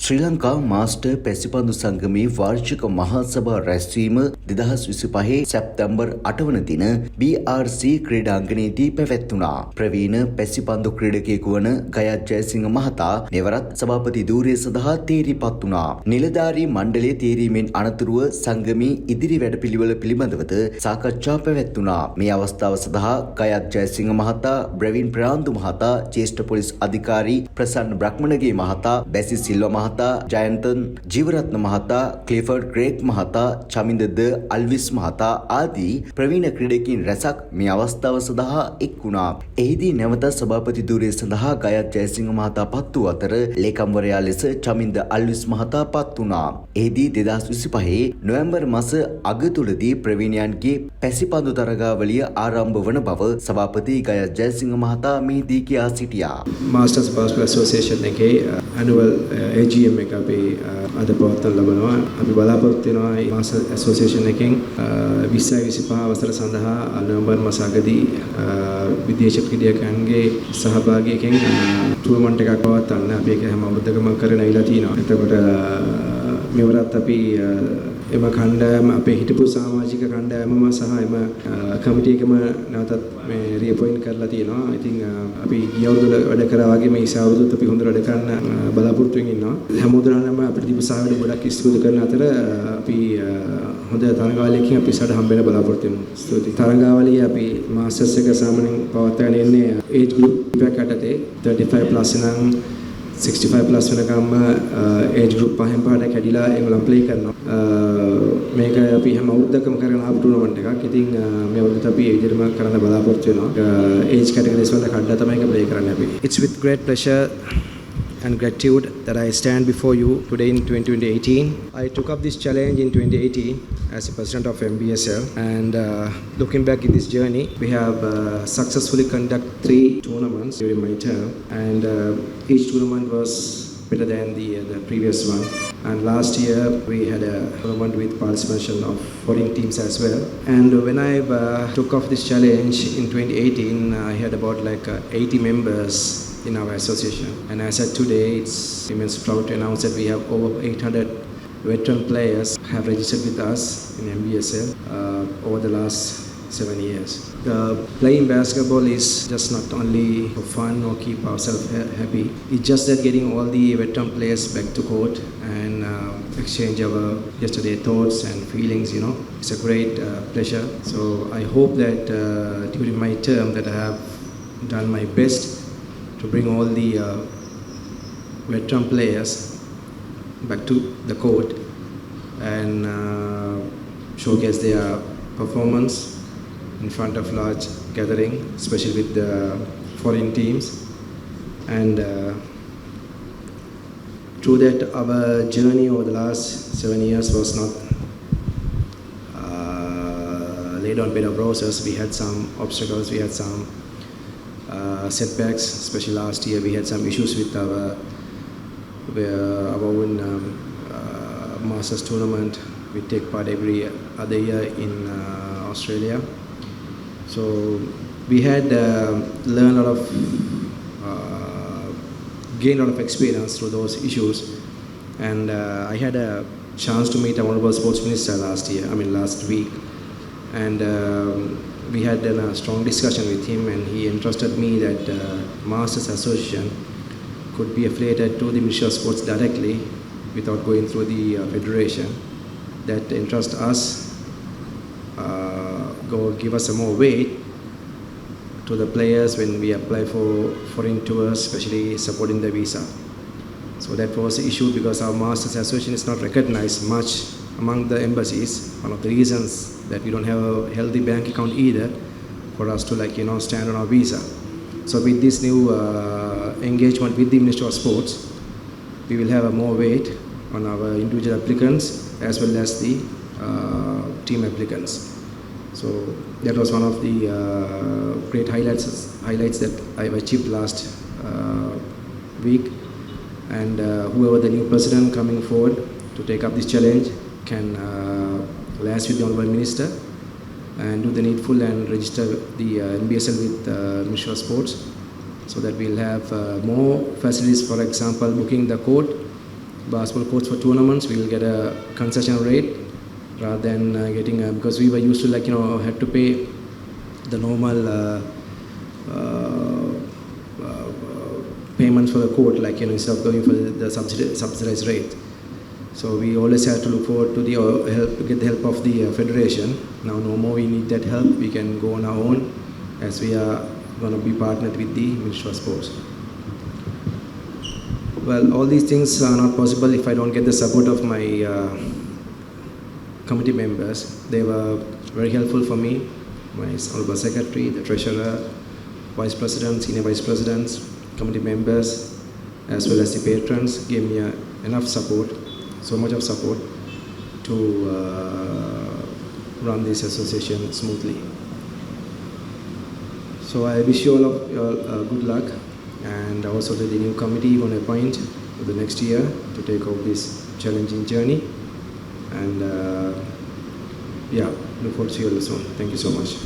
ශ්‍රී Lanka master පැසිපන්දු සංගමේ වාර්ෂික මහා සභා රැස්වීම 2025 සැප්තැම්බර් 8 වන දින BRC ක්‍රීඩාංගණයේදී පැවැත්වුණා. ප්‍රවීණ පැසිපන්දු ක්‍රීඩකයෙකු වන ගයත් ජයසිංහ මහතා මෙවරත් සභාපති ධූරය සඳහා තේරීපත් වුණා. නිලධාරී මණ්ඩලය තේරීමෙන් අනතුරුව සංගමේ ඉදිරි වැඩපිළිවෙල පිළිබඳවද සාකච්ඡා පැවැත්වුණා. මේ අවස්ථාව සඳහා ගයත් ජයසිංහ මහතා, බ්‍රවීන් ප්‍රාන්දු මහතා, ජ්‍යෙෂ්ඨ පොලිස් අධිකාරී ප්‍රසන්න බ්‍රහ්මණගේ මහතා, බැසි සිල්වා මහතා, ජයන්තන් ජීවරත්න මහතා, ක්ලිෆර්ඩ් ග්‍රේග් මහතා, චමින්ද ද අල්විස් මහතා ආදී ප්‍රවීණ ක්‍රීඩකයින් රැසක් මේ අවස්ථාව සඳහා එක් වුණා. එහිදී නැවත සභාපති ධූරය සඳහා ගයත් ජයසිංහ මහතා පත් වූ අතර ලේකම්වරයා ලෙස චමින්ද අල්විස් මහතා පත් වුණා. එහිදී 2025 නොවැම්බර් මාස අග තුලදී ප්‍රවීණයන්ගේ පැසිපන්දු තරගාවලිය ආරම්භ වන බව සභාපති ගයත් ජයසිංහ මහතා මෙහිදී කියා සිටියා. Masters Basketball Association එකේ annual AGM එක අපි අද පවත්වන ලබනවා. අපි බලාපොරොත්තු වෙනවා මේ Masters Association එකෙන් 2025 අවසර සඳහා නොවැම්බර් මාස අගදී විදේශ ක්‍රීඩකයන්ගේ සහභාගීකෙන් ටූර්නමන්ට් එකක් පවත්වන්න අපි ඒක හැම අවුරුද්දකම කරගෙන ඇවිල්ලා තියෙනවා. එතකොට මෙවරත් අපි එම කණ්ඩායම අපේ හිටපු සමාජික කණ්ඩායමම සහ එම කමිටි එකම නැවතත් මේ රීපොයින්ට් කරලා තියෙනවා. ඉතින් අපි ගිය අවුරුදු වැඩ කරා වගේ මේ අවුරුදුත් අපි හොඳට වැඩ කරන්න බලාපොරොත්තු වෙමින් ඉන්නවා. හැමෝටම අපිට දීපු සහායයට ගොඩක් ස්තුති කරන අතර අපි හොඳ තරඟාවලියකින් අපි සඩ හම්බෙන්න බලාපොරොත්තු වෙනවා. ස්තුතියි. තරඟාවලිය අපි මාස්ටර්ස් එක සාමාන්‍යයෙන් පවත්වාගෙන ඉන්නේ ඒජ් ගෲප් එකක් යටතේ 35 plus නම් 65 plus වෙනකම්ම ඒජ් ගෲප් පහෙන් පහට කැඩිලා ඒගොල්ලන් ප්ලේ කරනවා. මේක අපි හැම අවුරුද්දකම කරන ආපු ටූර්නමන්ට් එකක්. ඉතින් මේ අවුරුද්දත් අපි ඒ විදිහටම කරන්න බලාපොරොත්තු වෙනවා. ඒජ් කැටගරිස් වල කඩලා තමයි ඒක ප්ලේ කරන්න අපි. It's with great pleasure and gratitude that I stand before you today in 2018. I took up this challenge in 2018 as a president of MBSL, and looking back in this journey, we have successfully conducted 3 tournaments during my term, and each tournament was better than the previous one. And last year we had a tournament with participation of foreign teams as well. And when I took off this challenge in 2018, I had about like 80 members in our association. And as of today, it's immense proud to announce that we have over 800 veteran players have registered with us in MBSL over the last 7 years. Playing basketball is just not only for fun or keep ourselves happy. It's just that getting all the veteran players back to court and exchange our yesterday thoughts and feelings, you know, it's a great pleasure. So I hope that during my term that I have done my best to bring all the veteran players back to the court and showcase their performance in front of large gathering, especially with the foreign teams. And through that, our journey over the last 7 years was not laid on bed of roses. We had some obstacles, we had some setbacks, especially last year we had some issues with our own Masters tournament. We take part every other year in Australia. So we had learned a lot of, gained a lot of experience through those issues. And I had a chance to meet our Honourable Sports Minister last week. And we had a strong discussion with him, and he entrusted me that Masters Association could be affiliated to the Ministry of Sports directly without going through the federation. That entrust us, give us a more weight to the players when we apply for foreign tours, especially supporting the visa. So that was the issue because our Masters Association is not recognized much among the embassies. One of the reasons that we don't have a healthy bank account either for us to stand on our visa. So with this new engagement with the Ministry of Sports, we will have a more weight on our individual applicants as well as the team applicants. So that was one of the great highlights that I've achieved last week. And whoever the new president coming forward to take up this challenge can liaise with the Honourable Minister and do the needful and register the NBSL with Ministry of Sports so that we'll have more facilities, for example, booking the court basketball courts for tournaments, we'll get a concession rate rather than getting because we were used to had to pay the normal payments for the court, instead of going for the subsidized rate. So we always have to look forward to the help, to get the help of the federation. Now no more we need that help. We can go on our own as we are going to be partnered with the Ministry of Sports. Well, all these things are not possible if I don't get the support of my committee members. They were very helpful for me. My honorable secretary, the treasurer, vice president, senior vice presidents, committee members, as well as the patrons gave me enough support, so much of support to run this association smoothly. So I wish you all of good luck, and also to the new committee you're going to appoint for the next year to take over this challenging journey. And yeah, look forward to you all soon. Thank you so much.